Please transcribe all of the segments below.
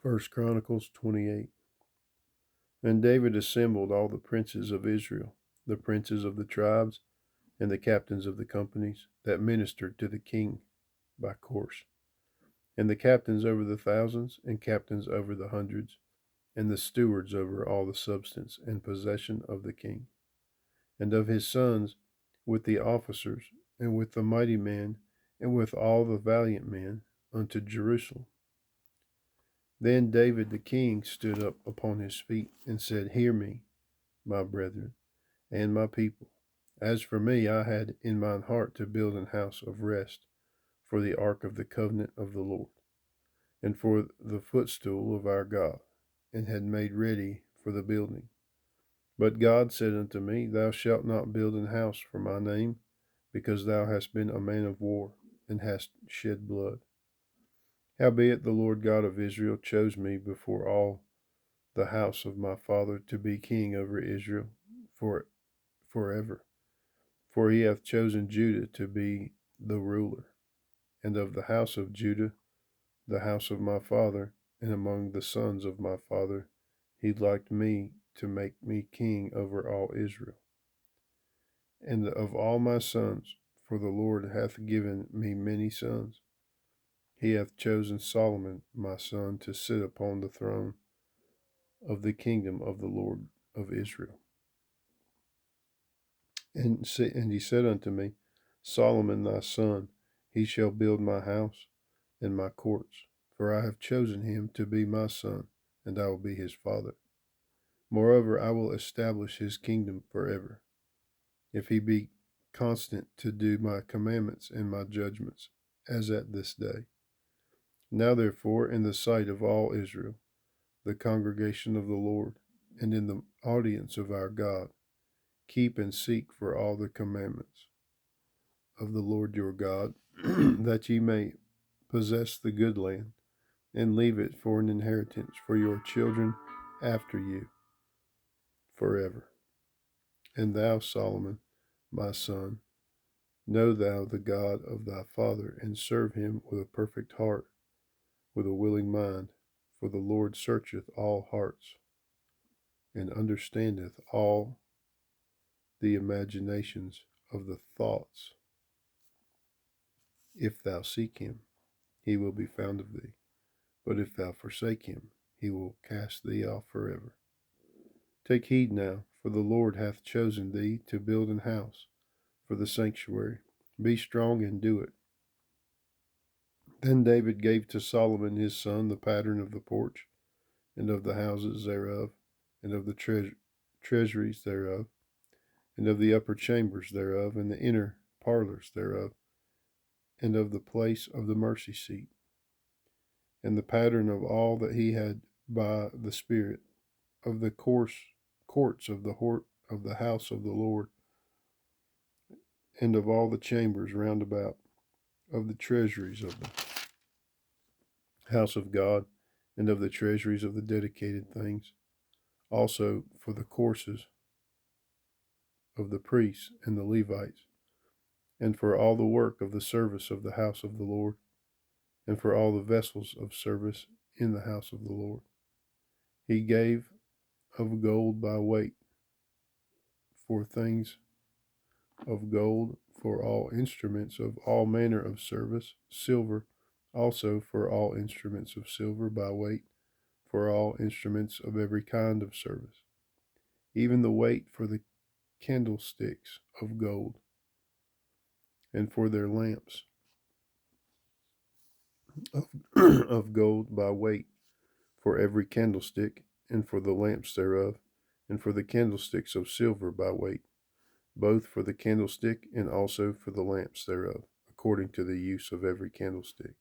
First Chronicles 28. And David assembled all the princes of Israel, the princes of the tribes, and the captains of the companies that ministered to the king by course, and the captains over the thousands, and captains over the hundreds, and the stewards over all the substance and possession of the king, and of his sons, with the officers, and with the mighty men, and with all the valiant men, unto Jerusalem. Then David the king stood up upon his feet, and said, Hear me, my brethren, and my people. As for me, I had in mine heart to build an house of rest for the ark of the covenant of the Lord, and for the footstool of our God, and had made ready for the building. But God said unto me, Thou shalt not build an house for my name, because thou hast been a man of war, and hast shed blood. Howbeit the Lord God of Israel chose me before all the house of my father to be king over Israel forever. For he hath chosen Judah to be the ruler, and of the house of Judah, the house of my father, and among the sons of my father, he liked me to make me king over all Israel. And of all my sons, for the Lord hath given me many sons, he hath chosen Solomon my son to sit upon the throne of the kingdom of the Lord of Israel. And he said unto me, Solomon thy son, he shall build my house and my courts, for I have chosen him to be my son, and I will be his father. Moreover, I will establish his kingdom forever, if he be constant to do my commandments and my judgments, as at this day. Now therefore, in the sight of all Israel, the congregation of the Lord, and in the audience of our God, keep and seek for all the commandments of the Lord your God, that ye may possess the good land, and leave it for an inheritance for your children after you forever. And thou, Solomon, my son, know thou the God of thy father, and serve him with a perfect heart, with a willing mind, for the Lord searcheth all hearts, and understandeth all the imaginations of the thoughts. If thou seek him, he will be found of thee. But if thou forsake him, he will cast thee off forever. Take heed now, for the Lord hath chosen thee to build an house for the sanctuary. Be strong and do it. Then David gave to Solomon his son the pattern of the porch, and of the houses thereof, and of the treasuries thereof, and of the upper chambers thereof, and the inner parlors thereof, and of the place of the mercy seat, and the pattern of all that he had by the Spirit, of the courts of the house of the Lord, and of all the chambers round about, of the treasuries of the house of God, and of the treasuries of the dedicated things, also for the courses of the priests and the Levites, and for all the work of the service of the house of the Lord, and for all the vessels of service in the house of the Lord. He gave of gold by weight for things of gold for all instruments of all manner of service, silver also for all instruments of silver by weight, for all instruments of every kind of service, even the weight for the candlesticks of gold, and for their lamps of, of gold by weight for every candlestick, and for the lamps thereof, and for the candlesticks of silver by weight, both for the candlestick and also for the lamps thereof, according to the use of every candlestick.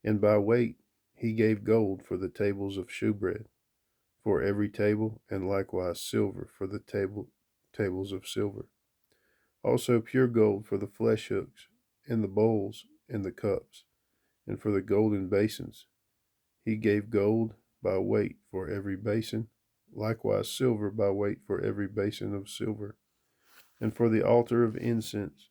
And by weight he gave gold for the tables of shewbread, for every table, and likewise silver for the tables of silver. Also pure gold for the flesh hooks, and the bowls, and the cups, and for the golden basins. He gave gold by weight for every basin, likewise silver by weight for every basin of silver. And for the altar of incense,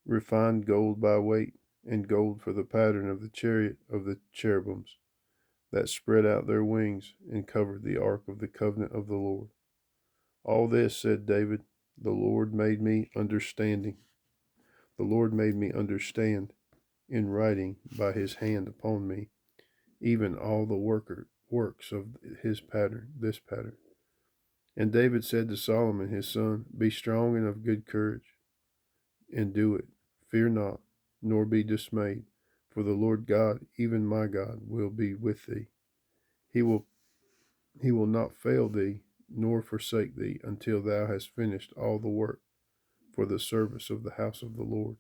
refined gold by weight, and gold for the pattern of the chariot of the cherubims, that spread out their wings and covered the ark of the covenant of the Lord. All this, said David, the Lord made me understanding. The Lord made me understand in writing by his hand upon me, even all the works of this pattern. And David said to Solomon his son, Be strong and of good courage, and do it. Fear not, nor be dismayed, for the Lord God, even my God, will be with thee. He will not fail thee, nor forsake thee, until thou hast finished all the work for the service of the house of the Lord.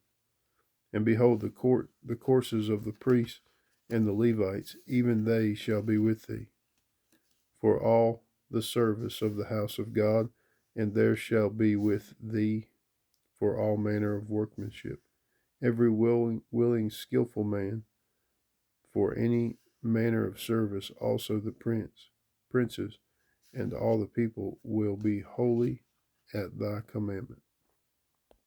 And behold, the courses of the priests and the Levites, even they shall be with thee, for all the service of the house of God, and there shall be with thee for all manner of workmanship, every willing, skillful man, for any manner of service, also the princes, and all the people will be holy at thy commandment.